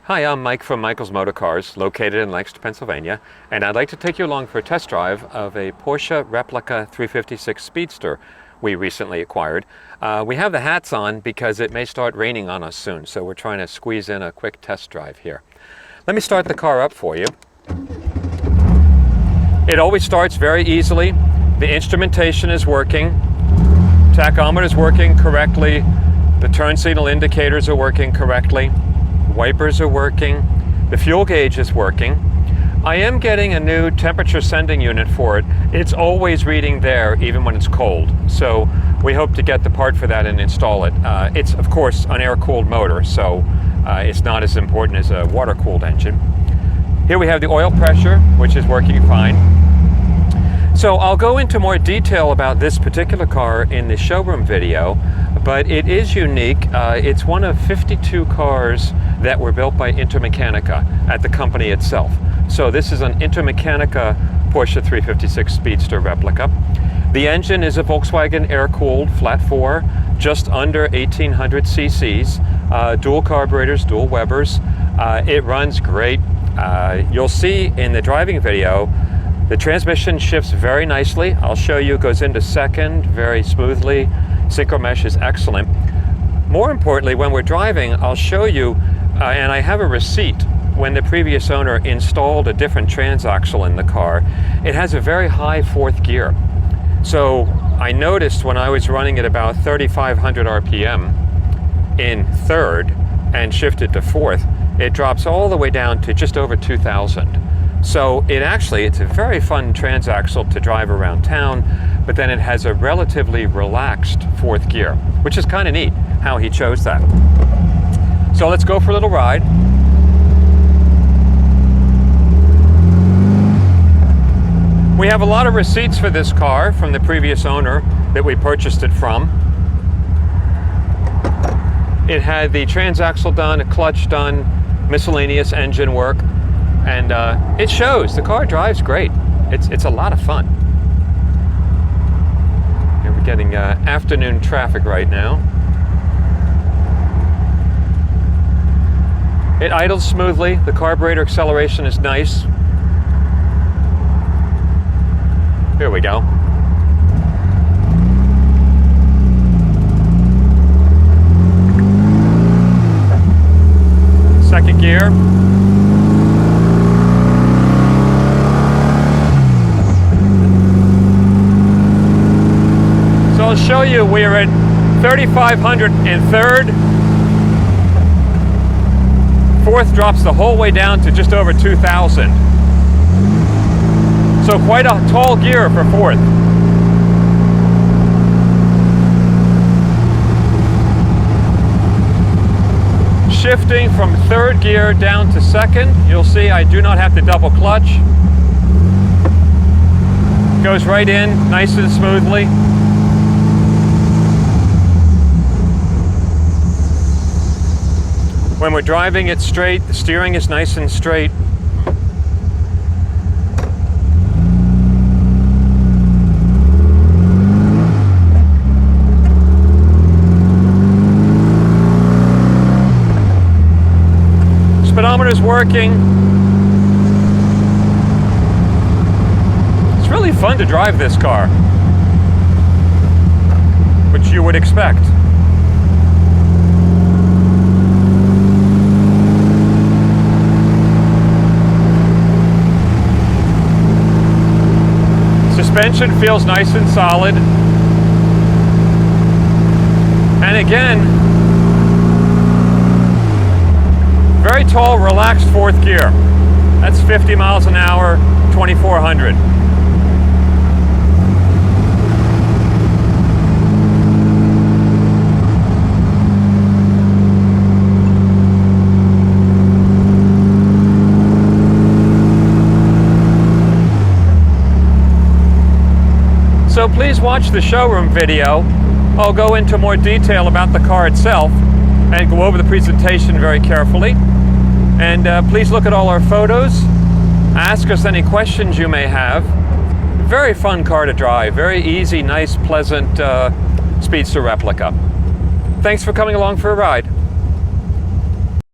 Hi, I'm Mike from Michael's Motor Cars, located in Lancaster, Pennsylvania, and I'd like to take you along for a test drive of a Porsche Replica 356 Speedster we recently acquired. We have the hats on because it may start raining on us soon, so we're trying to squeeze in a quick test drive here. Let me start the car up for you. It always starts very easily. The instrumentation is working. Tachometer is working correctly. The turn signal indicators are working correctly. Wipers are working. The fuel gauge is working. I am getting a new temperature sending unit for it. It's always reading there even when it's cold. So we hope to get the part for that and install it. It's of course an air-cooled motor, so it's not as important as a water-cooled engine. Here we have the oil pressure, which is working fine. So I'll go into more detail about this particular car in the showroom video, but it is unique. It's one of 52 cars that were built by Intermechanica at the company itself. So this is an Intermechanica Porsche 356 Speedster Replica. The engine is a Volkswagen air-cooled flat 4, just under 1800 cc's, dual carburetors, dual Webers. It runs great. You'll see in the driving video, the transmission shifts very nicely. I'll show you, it goes into second very smoothly. Synchro mesh is excellent. More importantly, when we're driving, I'll show you, and I have a receipt, when the previous owner installed a different transaxle in the car. It has a very high fourth gear. So I noticed when I was running at about 3,500 RPM in third and shifted to fourth, it drops all the way down to just over 2,000. So it's a very fun transaxle to drive around town, but then it has a relatively relaxed fourth gear, which is kind of neat how he chose that. So let's go for a little ride. We have a lot of receipts for this car from the previous owner that we purchased it from. It had the transaxle done, a clutch done, miscellaneous engine work. And it shows. The car drives great. It's a lot of fun. Here we're getting afternoon traffic right now. It idles smoothly. The carburetor acceleration is nice. Here we go. Second gear. I'll show you, we're at 3,500 in third. Fourth drops the whole way down to just over 2,000. So quite a tall gear for fourth. Shifting from third gear down to second, you'll see I do not have to double clutch. Goes right in nice and smoothly. When we're driving it straight, the steering is nice and straight. Speedometer is working. It's really fun to drive this car, which you would expect. Suspension feels nice and solid. And again, very tall, relaxed fourth gear. That's 50 miles an hour, 2,400. So please watch the showroom video. I'll go into more detail about the car itself and go over the presentation very carefully. And please look at all our photos. Ask us any questions you may have. Very fun car to drive. Very easy, nice, pleasant Speedster Replica. Thanks for coming along for a ride.